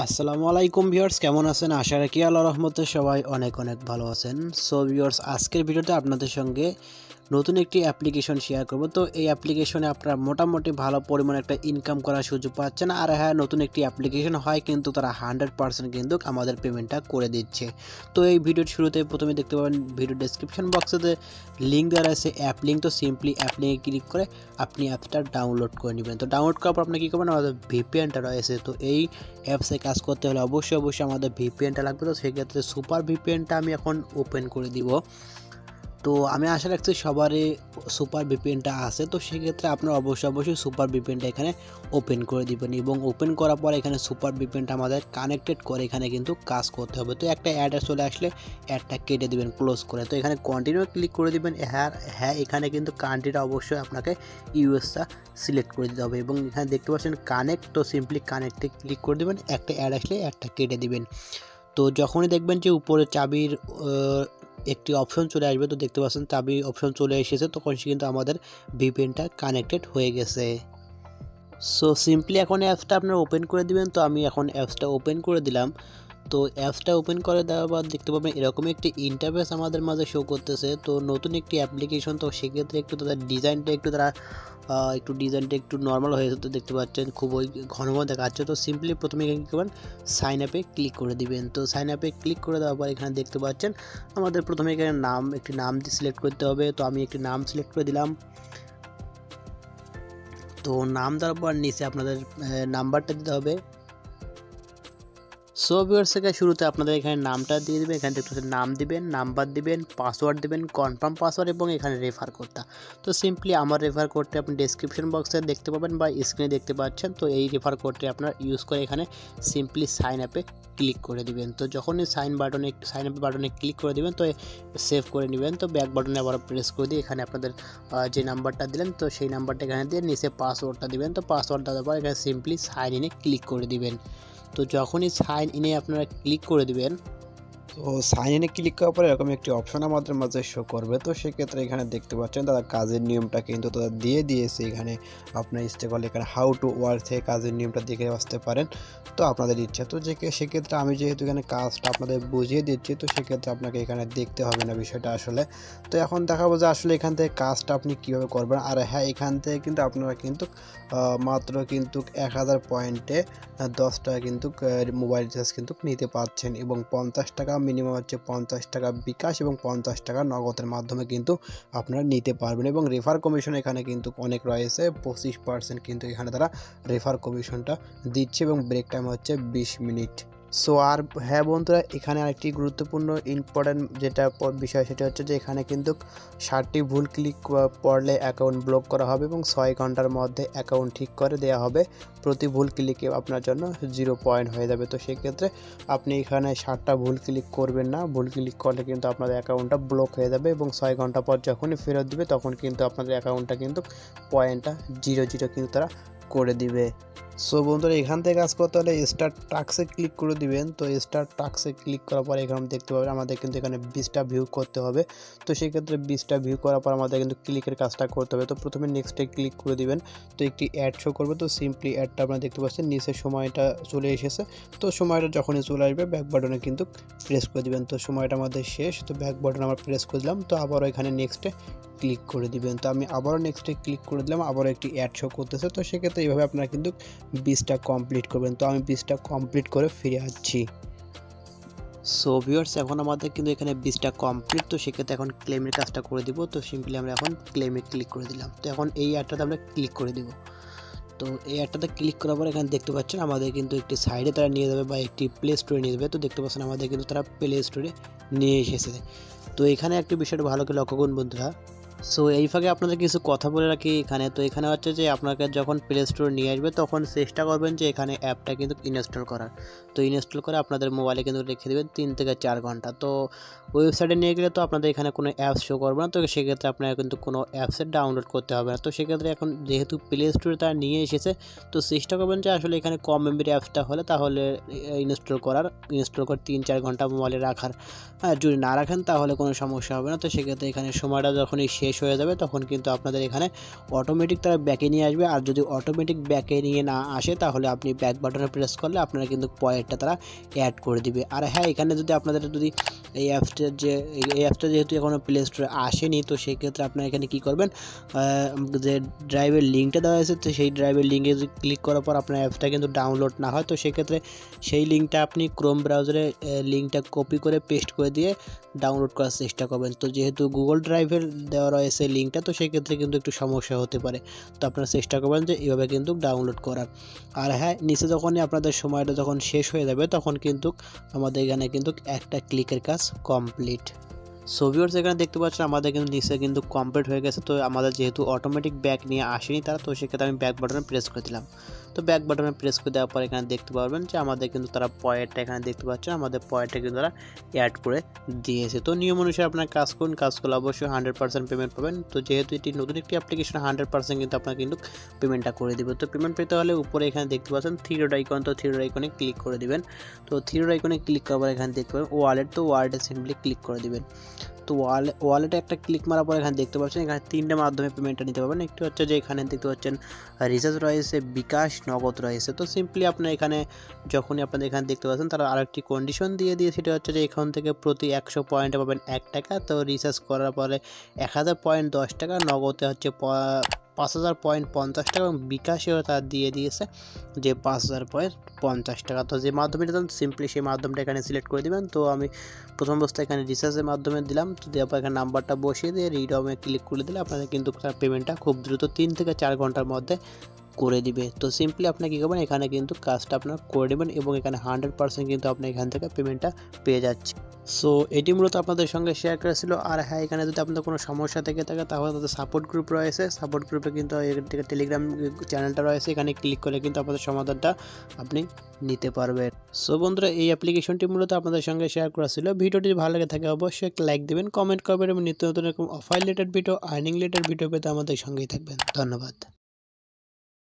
আসসালামু আলাইকুম ভিউয়ার্স, কেমন আছেন? আশা রাখি আল্লাহর রহমতে সবাই অনেক ভালো আছেন। সো ভিউয়ার্স, আজকের ভিডিওতে আপনাদের সঙ্গে নতুন একটি অ্যাপ্লিকেশন শেয়ার করব। তো এই অ্যাপ্লিকেশনে আপনারা মোটামুটি ভালো পরিমাণে একটা ইনকাম করার সুযোগ পাচ্ছেন। আর হ্যাঁ, নতুন একটি অ্যাপ্লিকেশন হয় কিন্তু তারা 100% কিন্তু আমাদের পেমেন্টটা করে দিচ্ছে। তো এই ভিডিওর শুরুতে প্রথমে দেখতে পাবেন ভিডিও ডেসক্রিপশন বক্সেতে লিঙ্ক দেওয়া আছে, অ্যাপ লিঙ্ক। তো সিম্পলি অ্যাপ লিঙ্কে ক্লিক করে আপনি অ্যাপটা ডাউনলোড করে নেবেন। তো ডাউনলোড করার পর আপনি কী করবেন, আমাদের ভিপিএনটা রয়েছে। তো এই অ্যাপসে কাজ করতে হলে অবশ্যই আমাদের ভিপিএনটা লাগবে। তো সেক্ষেত্রে সুপার ভিপিএনটা আমি এখন ওপেন করে দিব। তো আমি আশা রাখছি সবারই সুপার ভিপিএনটা আছে। তো সেক্ষেত্রে আপনারা অবশ্যই সুপার ভিপিএনটা এখানে ওপেন করে দিবেন এবং ওপেন করার পর এখানে সুপার ভিপিএনটা আমাদের কানেক্টেড করে এখানে কিন্তু কাজ করতে হবে। তো একটা অ্যাড চলে আসলে অ্যাডটা কেটে দিবেন ক্লোজ করে। তো এখানে কন্টিনিউ ক্লিক করে দিবেন। হ্যাঁ, এখানে কিন্তু কান্ট্রিটা অবশ্যই আপনাকে ইউএসটা সিলেক্ট করে দিতে হবে এবং এখানে দেখতে পাচ্ছেন কানেক্ট। তো সিম্পলি কানেক্টে ক্লিক করে দিবেন। একটা অ্যাড আসলে অ্যাডটা কেটে দিবেন। তো যখনই দেখবেন যে উপরে চাবির একটি অপশন চলে আসবে, তো দেখতে পাচ্ছেন চাবি অপশন চলে এসেছে, তখন কিন্তু আমাদের ভিপিএনটা কানেক্টেড হয়ে গেছে। সো সিম্পলি এখন অ্যাপসটা আপনারা ওপেন করে দিবেন। তো আমি এখন অ্যাপসটা ওপেন করে দিলাম। তো অ্যাপসটা ওপেন করে দেওয়ার পর দেখতে পাবেন এরকম একটি ইন্টারফেস আমাদের মাঝে শো করতেছে। তো নতুন একটি অ্যাপ্লিকেশন, তো সেক্ষেত্রে একটু তাদের ডিজাইনটা একটু নর্মাল হয়েছে। তো দেখতে পাচ্ছেন খুবই ঘন দেখাচ্ছে। তো সিম্পলি প্রথমে এখানে কী করবেন, সাইন আপে ক্লিক করে দিবেন। তো সাইন আপে ক্লিক করে দেওয়ার পর এখানে দেখতে পাচ্ছেন আমাদের প্রথমে এখানে একটি নাম সিলেক্ট করতে হবে। তো আমি একটি নাম সিলেক্ট করে দিলাম। তো নাম দেওয়ার পর নিচে আপনাদের নাম্বারটা দিতে হবে। সো ভিউয়ার্স, শুরুতে আপনাদের এখানে নামটা দিয়ে দেবেন। এখানে দেখতে পাচ্ছেন নাম দিবেন, নাম্বার দিবেন, পাসওয়ার্ড দিবেন, কনফার্ম পাসওয়ার্ড এবং এখানে রেফার কোডটা। তো সিম্পলি আমার রেফার কোডটা আপনি ডেসক্রিপশন বক্সে দেখতে পাবেন বা স্ক্রিনে দেখতে পাচ্ছেন। তো এই রেফার কোডটি আপনারা ইউজ করে এখানে সিম্পলি সাইন আপে ক্লিক করে দিবেন। তো যখনই সাইন আপ বাটনে ক্লিক করে দিবেন, তো সেভ করে নেবেন। তো ব্যাক বাটনে আবার প্রেস করে দিয়ে এখানে আপনাদের যে নাম্বারটা দিলেন, তো সেই নাম্বারটা এখানে দিয়ে নিচে পাসওয়ার্ডটা দিবেন। তো পাসওয়ার্ড দেওয়ার পর এখানে সিম্পলি সাইন ইনে ক্লিক করে দিবেন। তো যখনই সাইন ইনে আপনারা ক্লিক করে দিবেন, তো সাইন ইনে ক্লিক করার পরে এরকম একটি অপশন আমাদের মাঝে শো করবে। তো সেক্ষেত্রে এখানে দেখতে পাচ্ছেন তারা কাজের নিয়মটা কিন্তু তারা দিয়ে দিয়েছে। এখানে আপনার ইচ্ছে করলে এখানে হাউ টু ওয়ার্ক থেকে কাজের নিয়মটা দেখে আসতে পারেন। তো আপনাদের ইচ্ছা। তো সেক্ষেত্রে আমি যেহেতু এখানে কাজটা আপনাদের বুঝিয়ে দিচ্ছি, তো সেক্ষেত্রে আপনাকে এখানে দেখতে হবে না বিষয়টা আসলে। তো এখন দেখাবো যে আসলে এখান থেকে কাজটা আপনি কীভাবে করবেন। আর হ্যাঁ, এখান থেকে কিন্তু আপনারা কিন্তু মাত্র কিন্তু 1000 পয়েন্টে 10 টাকা কিন্তু মোবাইল রিচার্জ কিন্তু নিতে পারছেন এবং 50 টাকা মিনিমাম হচ্ছে 50 টাকা বিকাশ এবং 50 টাকা নগদের মাধ্যমে কিন্তু আপনারা নিতে পারবেন এবং রেফার কমিশন এখানে কিন্তু অনেক রয়েছে। 25% কিন্তু এখানে তারা রেফার কমিশনটা দিচ্ছে এবং ব্রেক টাইম হচ্ছে 20 মিনিট। সো আর হ্যাঁ বন্ধুরা, এখানে আরেকটি গুরুত্বপূর্ণ ইম্পর্ট্যান্ট যেটা বিষয়, সেটা হচ্ছে যে এখানে কিন্তু 60টি ভুল ক্লিক পড়লে অ্যাকাউন্ট ব্লক করা হবে এবং 6 ঘন্টার মধ্যে অ্যাকাউন্ট ঠিক করে দেওয়া হবে। প্রতি ভুল ক্লিকে আপনার জন্য 0 পয়েন্ট হয়ে যাবে। তো সেক্ষেত্রে আপনি এখানে 60টা ভুল ক্লিক করবেন না। ভুল ক্লিক করলে কিন্তু আপনাদের অ্যাকাউন্টটা ব্লক হয়ে যাবে এবং 6 ঘন্টা পর যখনই ফেরত দিবে তখন কিন্তু আপনাদের অ্যাকাউন্টটা কিন্তু পয়েন্টটা 0 কিন্তু তারা করে দিবে। সো বন্ধুরা, এখান থেকে কাজ করতে হলে স্টার্ট টাস্কে ক্লিক করে দিবেন। তো স্টার্ট টাস্কে ক্লিক করার পর এখানে দেখতে পাবেন আমাদের কিন্তু এখানে 20টা ভিউ করতে হবে। তো সেক্ষেত্রে 20টা ভিউ করার পর আমাদের কিন্তু ক্লিকের কাজটা করতে হবে। তো প্রথমে নেক্সটে ক্লিক করে দিবেন। তো একটি অ্যাড শো করবে। তো সিম্পলি অ্যাডটা আপনারা দেখতে পাচ্ছেন নিচে সময়টা চলে এসেছে। তো সময়টা যখনই চলে আসবে ব্যাক বাটনে কিন্তু প্রেস করে দিবেন। তো সময়টা আমাদের শেষ। তো ব্যাক বাটন আমরা প্রেস করে দিলাম। তো আবারও এখানে নেক্সটে ক্লিক করে দিবেন। তো আমি আবারও নেক্সটে ক্লিক করে দিলাম। আবারও একটি অ্যাড শো করতেছে। তো সেক্ষেত্রে এইভাবে আপনারা কিন্তু 20টা কমপ্লিট করবেন। তো আমি 20টা কমপ্লিট করে ফিরে আসছি। সো ভিউয়ার্স, এখন আমাদের কিন্তু এখানে 20টা কমপ্লিট। তো সেক্ষেত্রে এখন ক্লেমের কাজটা করে দিব। তো সিম্পলি আমরা এখন ক্লেমে ক্লিক করে দিলাম। তো এখন এই অ্যাডটাতে আমরা ক্লিক করে দিব। তো এই অ্যাডটাতে ক্লিক করার পর এখানে দেখতে পাচ্ছেন আমাদের কিন্তু একটি সাইডে তারা নিয়ে যাবে বা একটি প্লে স্টোরে নিয়ে যাবে। তো দেখতে পাচ্ছেন আমাদের কিন্তু তারা প্লে স্টোরে নিয়ে এসেছে। তো এখানে একটি বিষয়টা ভালো করে লক্ষ্য করুন বন্ধুরা। সো এই ফাঁকে আপনাদের কিছু কথা বলে রাখি এখানে। তো এখানে হচ্ছে যে আপনাকে যখন প্লে স্টোরে নিয়ে আসবে তখন চেষ্টা করবেন যে এখানে অ্যাপটা কিন্তু ইনস্টল করার। তো ইনস্টল করে আপনাদের মোবাইলে কিন্তু রেখে দেবেন 3 থেকে 4 ঘন্টা। তো ওয়েবসাইটে নিয়ে গেলে তো আপনাদের এখানে কোনো অ্যাপস শো করবে না। তো সেক্ষেত্রে আপনারা কিন্তু কোনো অ্যাপসের ডাউনলোড করতে হবে না। তো সেক্ষেত্রে এখন যেহেতু প্লে স্টোরে তারা নিয়ে এসেছে, তো চেষ্টা করবেন যে আসলে এখানে কম এমবির অ্যাপসটা হলে তাহলে ইনস্টল করে 3-4 ঘন্টা মোবাইলে রাখার। যদি না রাখেন তাহলে কোনো সমস্যা হবে না। তো সেক্ষেত্রে এখানে সময়টা যখনই শেষ হয়ে যাবে তখন কিন্তু আপনাদের এখানে অটোমেটিক তারা ব্যাকে নিয়ে আসবে। আর যদি অটোমেটিক ব্যাকে নিয়ে না আসে তাহলে আপনি ব্যাক বাটনে প্রেস করলে আপনারা কিন্তু পয়েন্টটা তারা অ্যাড করে দিবে। আর হ্যাঁ, এখানে যদি আপনাদের যদি এই অ্যাপসটা যেহেতু এখনও প্লে স্টোরে আসেনি, তো সেই ক্ষেত্রে আপনারা এখানে কী করবেন, যে ড্রাইভের লিঙ্কটা দেওয়া হয়েছে তো সেই ড্রাইভের লিঙ্কে যদি ক্লিক করার পর আপনার অ্যাপসটা কিন্তু ডাউনলোড না হয়, তো সেক্ষেত্রে সেই লিঙ্কটা আপনি ক্রোম ব্রাউজারে লিঙ্কটা কপি করে পেস্ট করে দিয়ে ডাউনলোড করার চেষ্টা করবেন। তো যেহেতু গুগল ড্রাইভের দেওয়া রয়েছে লিঙ্কটা, তো সেই ক্ষেত্রে কিন্তু একটু সমস্যা হতে পারে। তো আপনারা চেষ্টা করবেন যে এইভাবে কিন্তু ডাউনলোড করার। আর হ্যাঁ, নিচে যখনই আপনাদের সময়টা যখন শেষ হয়ে যাবে তখন কিন্তু আমাদের এখানে কিন্তু একটা ক্লিকের কাজ কমপ্লিট। সো ভিউয়ার্স, এখানে দেখতে পাচ্ছেন আমাদের কিন্তু নিচে কিন্তু কমপ্লিট হয়ে গেছে। তো আমাদের যেহেতু অটোমেটিক ব্যাক নিয়ে আসেনি তারা, তো সেক্ষেত্রে আমি ব্যাক বাটনে প্রেস করে দিলাম। তো ব্যাক বাটনে প্রেস করে দেওয়ার পর এখানে দেখতে পারবেন যে আমাদের কিন্তু তারা পয়েন্টটা এখানে দেখতে পাচ্ছেন, আমাদের পয়েন্টটা কিন্তু তারা অ্যাড করে দিয়েছে। তো নিয়ম অনুসারে আপনার কাজ করুন, কাজ করলে অবশ্যই 100% পেমেন্ট পাবেন। তো যেহেতু এটি নতুন একটি অ্যাপ্লিকেশন, 100% কিন্তু আপনার কিন্তু পেমেন্টটা করে দেবে। তো পেমেন্ট পেতে হলে উপরে এখানে দেখতে পাচ্ছেন থ্রি ডট আইকন, তো থ্রি ডট আইকনে ক্লিক করে দিবেন। তো থ্রি ডট আইকনে ক্লিক করার পর এখানে দেখতে পাবেন ওয়ালেট, তো ওয়ালেটে সিম্পলি ক্লিক করে দিবেন। তো ওয়ালেটে একটা ক্লিক মারার পর এখানে দেখতে পাচ্ছেন এখানে তিনটে মাধ্যমে পেমেন্টটা নিতে পারবেন। একটি হচ্ছে যে এখানে দেখতে পাচ্ছেন রিচার্জ রয়েছে, বিকাশ, নগদ রয়েছে। তো সিম্পলি আপনার এখানে যখনই আপনাদের এখানে দেখতে পাচ্ছেন তারা আরেকটি কন্ডিশন দিয়ে সেটা হচ্ছে যে এখান থেকে প্রতি 100 পয়েন্টে পাবেন 1 টাকা। তো রিচার্জ করার পরে 1000 পয়েন্ট 10 টাকা, নগদে হচ্ছে 5000 পয়েন্ট 50 টাকা, এবং বিকাশেও তার দিয়ে দিয়েছে যে 5000 পয়েন্ট 50 টাকা। তো যে মাধ্যমে দিলাম সিম্পলি সেই মাধ্যমটা এখানে সিলেক্ট করে দেবেন। তো আমি প্রথম অবস্থায় এখানে রিচার্জের মাধ্যমে দিলাম। তো দেওয়ার পর এখানে নাম্বারটা বসিয়ে দিয়ে রিডমে ক্লিক করে দিলে আপনাদের কিন্তু পেমেন্টটা খুব দ্রুত 3 থেকে 4 ঘন্টার মধ্যে করে দিবে। তো সিম্পলি আপনি কী করবেন, এখানে কিন্তু কাজটা আপনার করে নেবেন এবং এখানে 100% কিন্তু আপনি এখান থেকে পেমেন্টটা পেয়ে যাচ্ছে। সো এটি মূলত আপনাদের সঙ্গে শেয়ার করেছিল। আর হ্যাঁ, এখানে যদি আপনাদের কোনো সমস্যা থেকে থাকে তাহলে তাদের সাপোর্ট গ্রুপ রয়েছে, সাপোর্ট গ্রুপে কিন্তু এখান থেকে টেলিগ্রাম চ্যানেলটা রয়েছে, এখানে ক্লিক করলে কিন্তু আপনাদের সমাধানটা আপনি নিতে পারবেন। সো বন্ধুরা, এই অ্যাপ্লিকেশনটি মূলত আপনাদের সঙ্গে শেয়ার করা ছিল। ভিডিওটি ভালো লেগে থাকে অবশ্যই একটা লাইক দেবেন, কমেন্ট করবেন এবং নিত্য নতুন এরকম offer related video, earning related video পেতে আমাদের সঙ্গেই থাকবেন। ধন্যবাদ।